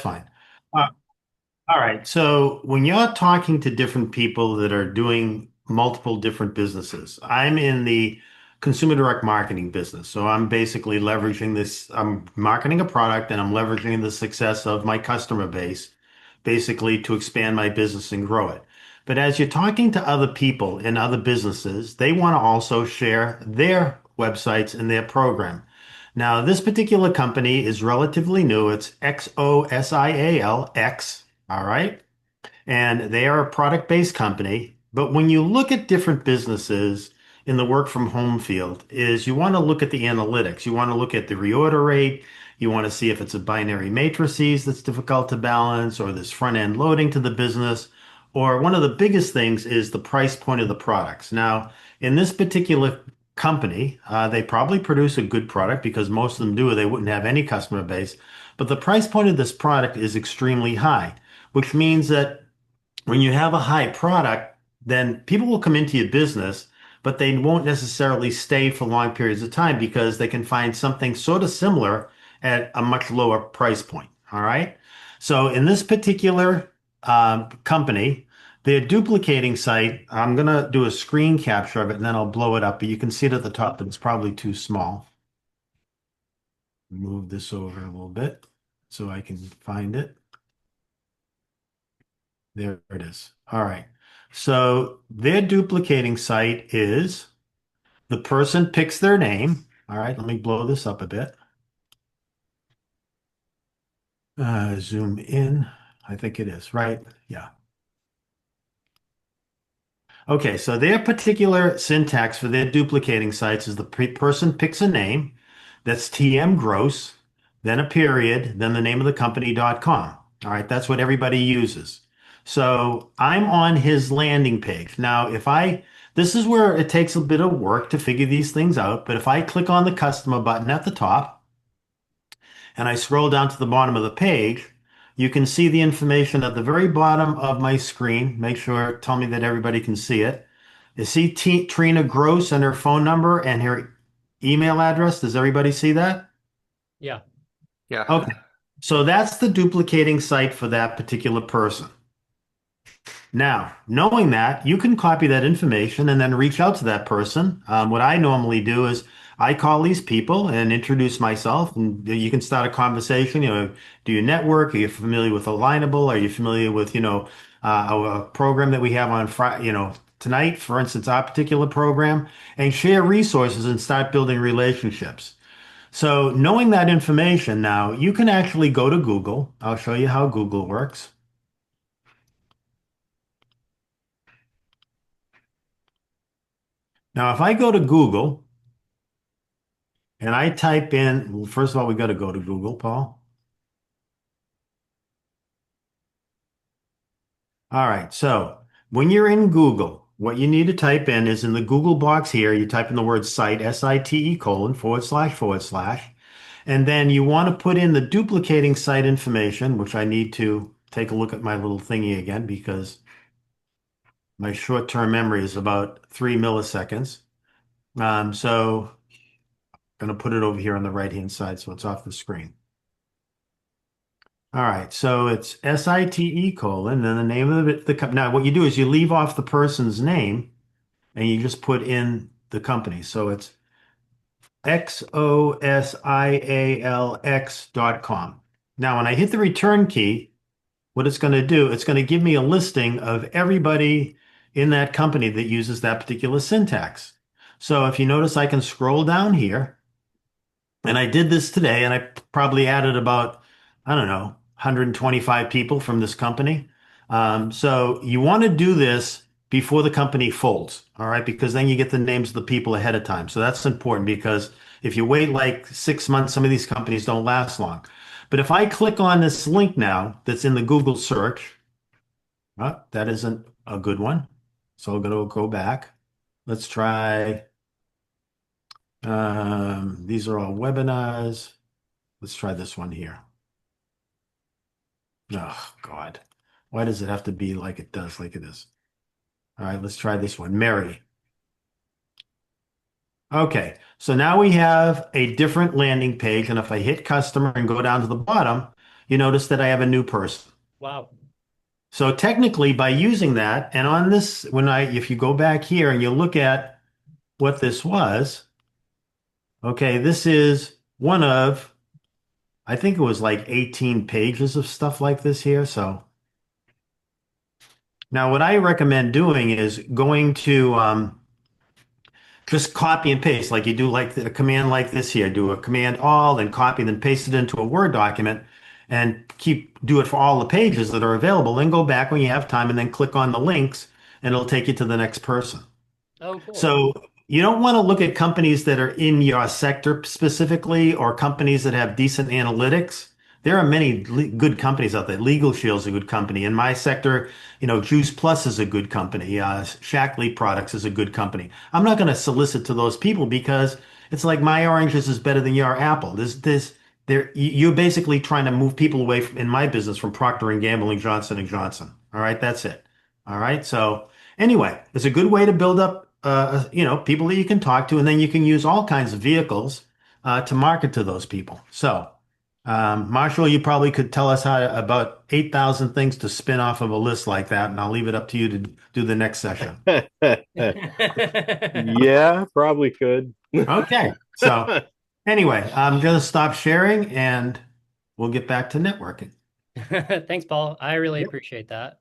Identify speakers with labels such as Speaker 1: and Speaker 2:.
Speaker 1: fine. Uh, all right. So when you're talking to different people that are doing multiple different businesses, I'm in the consumer direct marketing business. So I'm basically leveraging this, I'm marketing a product and I'm leveraging the success of my customer base basically to expand my business and grow it. But as you're talking to other people in other businesses, they want to also share their websites and their program. Now, this particular company is relatively new. It's XOSIAL, X, all right? And they are a product-based company. But when you look at different businesses in the work from home field, is you want to look at the analytics. You want to look at the reorder rate. You want to see if it's a binary matrices that's difficult to balance, or this front-end loading to the business. Or one of the biggest things is the price point of the products. Now, in this particular company, they probably produce a good product because most of them do, or they wouldn't have any customer base. But the price point of this product is extremely high, which means that when you have a high product, then people will come into your business, but they won't necessarily stay for long periods of time because they can find something sort of similar at a much lower price point. All right. So in this particular company, their duplicating site, I'm going to do a screen capture of it and then I'll blow it up, but you can see it at the top, but it's probably too small. Move this over a little bit so I can find it. There it is. All right. So their duplicating site is the person picks their name. All right. Let me blow this up a bit. Zoom in. I think it is, right? Yeah. Okay. So their particular syntax for their duplicating sites is the person picks a name that's TM gross, then a period, then the name of the company.com. All right. That's what everybody uses. So I'm on his landing page. Now, this is where it takes a bit of work to figure these things out. But if I click on the customer button at the top and I scroll down to the bottom of the page, you can see the information at the very bottom of my screen. Make sure, tell me that everybody can see it. You see Trina Gross and her phone number and her email address. Does everybody see that?
Speaker 2: Yeah.
Speaker 3: Yeah.
Speaker 1: Okay. So that's the duplicating site for that particular person. Now, knowing that, you can copy that information and then reach out to that person. What I normally do is I call these people and introduce myself, and you can start a conversation. Do you network? Are you familiar with Alignable? Are you familiar with, a program that we have on Friday, tonight, for instance, our particular program, and share resources and start building relationships. So, knowing that information now, you can actually go to Google. I'll show you how Google works. Now, if I go to Google, and I type in, well, first of all, we got to go to Google, Paul. All right. So when you're in Google, what you need to type in is in the Google box here, you type in the word site, SITE colon forward slash forward slash. And then you want to put in the duplicating site information, which I need to take a look at my little thingy again because my short-term memory is about 3 milliseconds. So I'm going to put it over here on the right-hand side so it's off the screen. All right, so it's SITE colon, then the name of now what you do is you leave off the person's name and you just put in the company. So it's XOSIALX.com. Now, when I hit the return key, what it's going to do, it's going to give me a listing of everybody in that company that uses that particular syntax. So if you notice, I can scroll down here, and I did this today, and I probably added about, I don't know, 125 people from this company. So you want to do this before the company folds, all right? Because then you get the names of the people ahead of time. So that's important because if you wait like 6 months, some of these companies don't last long. But if I click on this link now that's in the Google search, that isn't a good one. So I'm going to go back. Let's try, these are all webinars. Let's try this one here. Oh, God. Why does it have to be like it does, like it is? All right, let's try this one. Mary. Okay, so now we have a different landing page. And if I hit customer and go down to the bottom, you notice that I have a new person.
Speaker 2: Wow.
Speaker 1: So technically by using that, and on this, if you go back here and you look at what this was, okay, this is one of, I think it was like 18 pages of stuff like this here. So now what I recommend doing is going to, just copy and paste like you do like a command like this here. Do a command all, then copy, then paste it into a Word document and do it for all the pages that are available. Then go back when you have time and then click on the links and it'll take you to the next person.
Speaker 2: Oh, cool.
Speaker 1: So you don't want to look at companies that are in your sector specifically or companies that have decent analytics. There are many good companies out there. Legal Shield's a good company. In my sector, Juice Plus is a good company. Shackley Products is a good company. I'm not going to solicit to those people because it's like my oranges is better than your apple. You're basically trying to move people away from, in my business, from Procter and Gamble and Johnson and Johnson. All right, that's it. All right, so. Anyway, it's a good way to build up, people that you can talk to, and then you can use all kinds of vehicles to market to those people. So, Marshall, you probably could tell us about 8,000 things to spin off of a list like that, and I'll leave it up to you to do the next session.
Speaker 3: Yeah, probably could.
Speaker 1: Okay. So, anyway, I'm going to stop sharing and we'll get back to networking.
Speaker 2: Thanks, Paul. I really
Speaker 1: Yep.
Speaker 2: appreciate that.